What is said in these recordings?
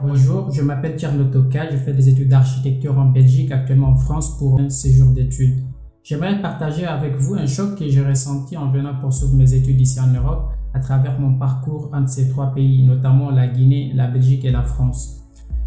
Bonjour, je m'appelle Tierno Toka, je fais des études d'architecture en Belgique, actuellement en France pour un séjour d'études. J'aimerais partager avec vous un choc que j'ai ressenti en venant poursuivre mes études ici en Europe à travers mon parcours entre ces trois pays, notamment la Guinée, la Belgique et la France.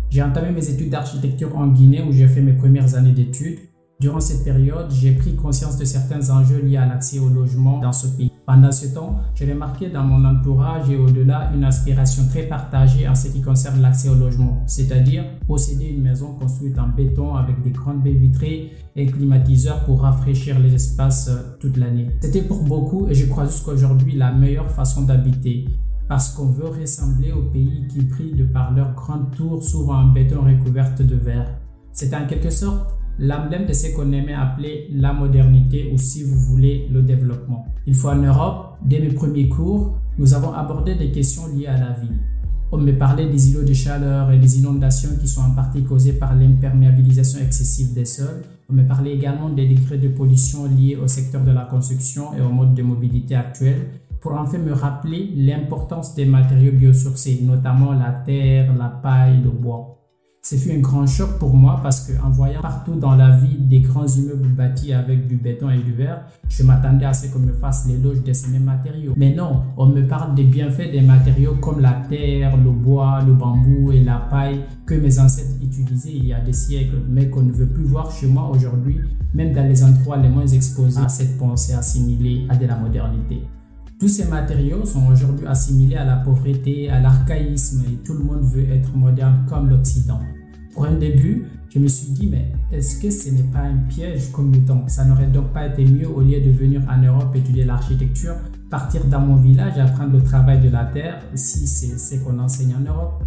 J'ai entamé mes études d'architecture en Guinée où j'ai fait mes premières années d'études. Durant cette période, j'ai pris conscience de certains enjeux liés à l'accès au logement dans ce pays. Pendant ce temps, j'ai remarqué dans mon entourage et au-delà une aspiration très partagée en ce qui concerne l'accès au logement, c'est-à-dire posséder une maison construite en béton avec des grandes baies vitrées et un climatiseur pour rafraîchir les espaces toute l'année. C'était pour beaucoup et je crois jusqu'à aujourd'hui la meilleure façon d'habiter parce qu'on veut ressembler aux pays qui brillent de par leurs grandes tours souvent en béton recouvertes de verre. C'est en quelque sorte l'emblème de ce qu'on aimait appeler la modernité ou si vous voulez le développement. Une fois en Europe, dès mes premiers cours, nous avons abordé des questions liées à la ville. On me parlait des îlots de chaleur et des inondations qui sont en partie causées par l'imperméabilisation excessive des sols. On me parlait également des degrés de pollution liés au secteur de la construction et au mode de mobilité actuel pour enfin me rappeler l'importance des matériaux biosourcés, notamment la terre, la paille, le bois. Ce fut un grand choc pour moi parce qu'en voyant partout dans la ville des grands immeubles bâtis avec du béton et du verre, je m'attendais à ce qu'on me fasse l'éloge de ces mêmes matériaux. Mais non, on me parle des bienfaits des matériaux comme la terre, le bois, le bambou et la paille que mes ancêtres utilisaient il y a des siècles, mais qu'on ne veut plus voir chez moi aujourd'hui, même dans les endroits les moins exposés à cette pensée assimilée à de la modernité. Tous ces matériaux sont aujourd'hui assimilés à la pauvreté, à l'archaïsme et tout le monde veut être moderne comme l'Occident. Pour un début, je me suis dit, mais est-ce que ce n'est pas un piège comme le temps? Ça n'aurait donc pas été mieux au lieu de venir en Europe étudier l'architecture, partir dans mon village et apprendre le travail de la terre, si c'est ce qu'on enseigne en Europe?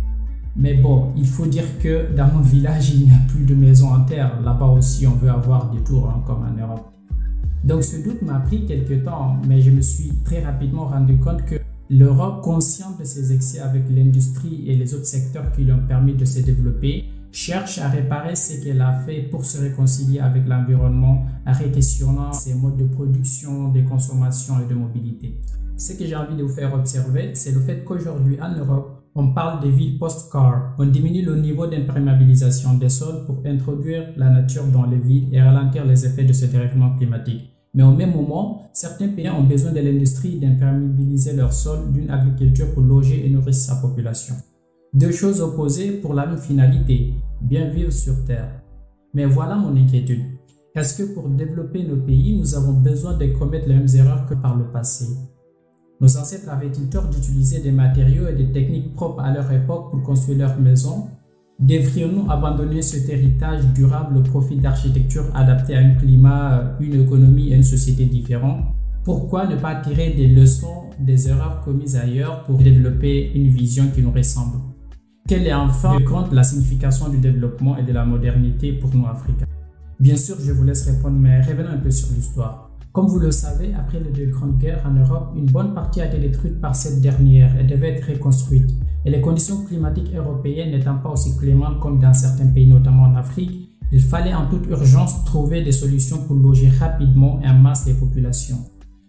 Mais bon, il faut dire que dans mon village, il n'y a plus de maisons en terre. Là-bas aussi, on veut avoir des tours comme en Europe. Donc ce doute m'a pris quelques temps, mais je me suis très rapidement rendu compte que l'Europe, consciente de ses excès avec l'industrie et les autres secteurs qui lui ont permis de se développer, cherche à réparer ce qu'elle a fait pour se réconcilier avec l'environnement en réquestionnant ses modes de production, de consommation et de mobilité. Ce que j'ai envie de vous faire observer, c'est le fait qu'aujourd'hui en Europe, on parle des villes post-car. On diminue le niveau d'imperméabilisation des sols pour introduire la nature dans les villes et ralentir les effets de ce dérèglement climatique. Mais au même moment, certains pays ont besoin de l'industrie d'imperméabiliser leurs sols d'une agriculture pour loger et nourrir sa population. Deux choses opposées pour la même finalité, bien vivre sur Terre. Mais voilà mon inquiétude. Est-ce que pour développer nos pays, nous avons besoin de commettre les mêmes erreurs que par le passé? Nos ancêtres avaient-ils tort d'utiliser des matériaux et des techniques propres à leur époque pour construire leurs maisons? Devrions-nous abandonner cet héritage durable au profit d'architecture adaptée à un climat, une économie et une société différentes? Pourquoi ne pas tirer des leçons des erreurs commises ailleurs pour développer une vision qui nous ressemble? Quelle est enfin de compte la signification du développement et de la modernité pour nous Africains? Bien sûr, je vous laisse répondre, mais revenons un peu sur l'histoire. Comme vous le savez, après les deux grandes guerres en Europe, une bonne partie a été détruite par cette dernière et devait être reconstruite. Et les conditions climatiques européennes n'étant pas aussi clémentes comme dans certains pays, notamment en Afrique, il fallait en toute urgence trouver des solutions pour loger rapidement en masse les populations.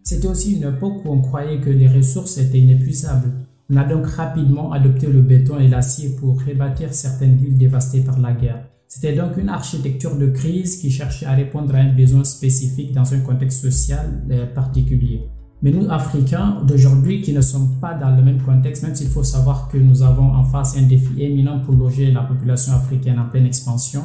C'était aussi une époque où on croyait que les ressources étaient inépuisables. On a donc rapidement adopté le béton et l'acier pour rebâtir certaines villes dévastées par la guerre. C'était donc une architecture de crise qui cherchait à répondre à un besoin spécifique dans un contexte social particulier. Mais nous, Africains d'aujourd'hui, qui ne sommes pas dans le même contexte, même s'il faut savoir que nous avons en face un défi éminent pour loger la population africaine en pleine expansion,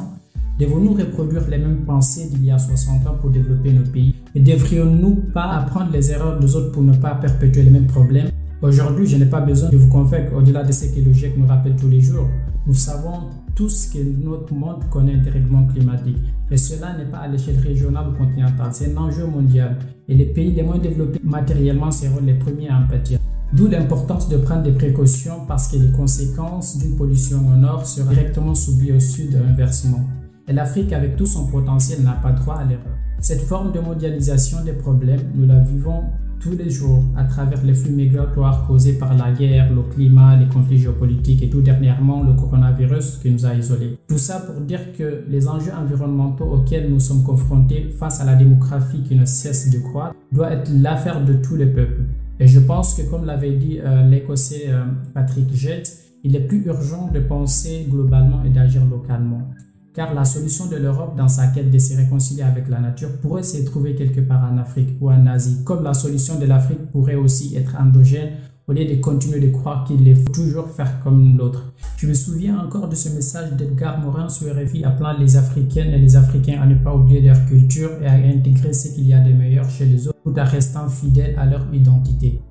devons-nous reproduire les mêmes pensées d'il y a 60 ans pour développer nos pays? Et devrions-nous pas apprendre les erreurs des autres pour ne pas perpétuer les mêmes problèmes? Aujourd'hui, je n'ai pas besoin de vous convaincre au-delà de ce que le GIEC nous rappelle tous les jours. Nous savons tous que notre monde connaît un dérèglement climatique. Et cela n'est pas à l'échelle régionale ou continentale, c'est un enjeu mondial. Et les pays les moins développés matériellement seront les premiers à en pâtir. D'où l'importance de prendre des précautions parce que les conséquences d'une pollution au nord seront directement subies au sud inversement. Et l'Afrique, avec tout son potentiel, n'a pas droit à l'erreur. Cette forme de mondialisation des problèmes, nous la vivons tous les jours à travers les flux migratoires causés par la guerre, le climat, les conflits géopolitiques et tout dernièrement le coronavirus qui nous a isolés. Tout ça pour dire que les enjeux environnementaux auxquels nous sommes confrontés face à la démographie qui ne cesse de croître doit être l'affaire de tous les peuples. Et je pense que comme l'avait dit l'Écossais Patrick Jett, il est plus urgent de penser globalement et d'agir localement. Car la solution de l'Europe dans sa quête de se réconcilier avec la nature pourrait se trouver quelque part en Afrique ou en Asie, comme la solution de l'Afrique pourrait aussi être endogène au lieu de continuer de croire qu'il faut toujours faire comme l'autre. Je me souviens encore de ce message d'Edgar Morin sur RFI appelant les Africaines et les Africains à ne pas oublier leur culture et à intégrer ce qu'il y a de meilleur chez les autres tout en restant fidèles à leur identité.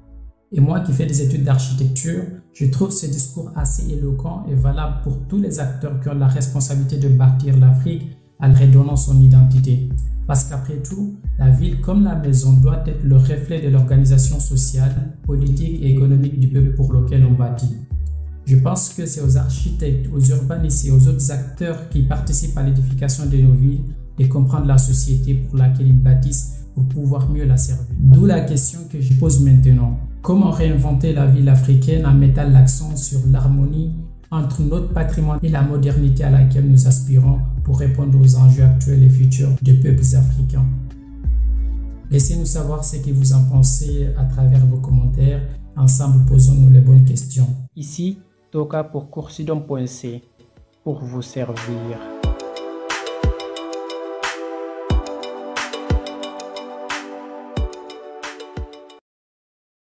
Et moi qui fais des études d'architecture, je trouve ce discours assez éloquent et valable pour tous les acteurs qui ont la responsabilité de bâtir l'Afrique en redonnant son identité. Parce qu'après tout, la ville comme la maison doit être le reflet de l'organisation sociale, politique et économique du peuple pour lequel on bâtit. Je pense que c'est aux architectes, aux urbanistes et aux autres acteurs qui participent à l'édification de nos villes de comprendre la société pour laquelle ils bâtissent pour pouvoir mieux la servir. D'où la question que je pose maintenant. Comment réinventer la ville africaine en mettant l'accent sur l'harmonie entre notre patrimoine et la modernité à laquelle nous aspirons pour répondre aux enjeux actuels et futurs des peuples africains? Laissez-nous savoir ce que vous en pensez à travers vos commentaires. Ensemble, posons-nous les bonnes questions. Ici, Toka pour Coursidom.c pour vous servir.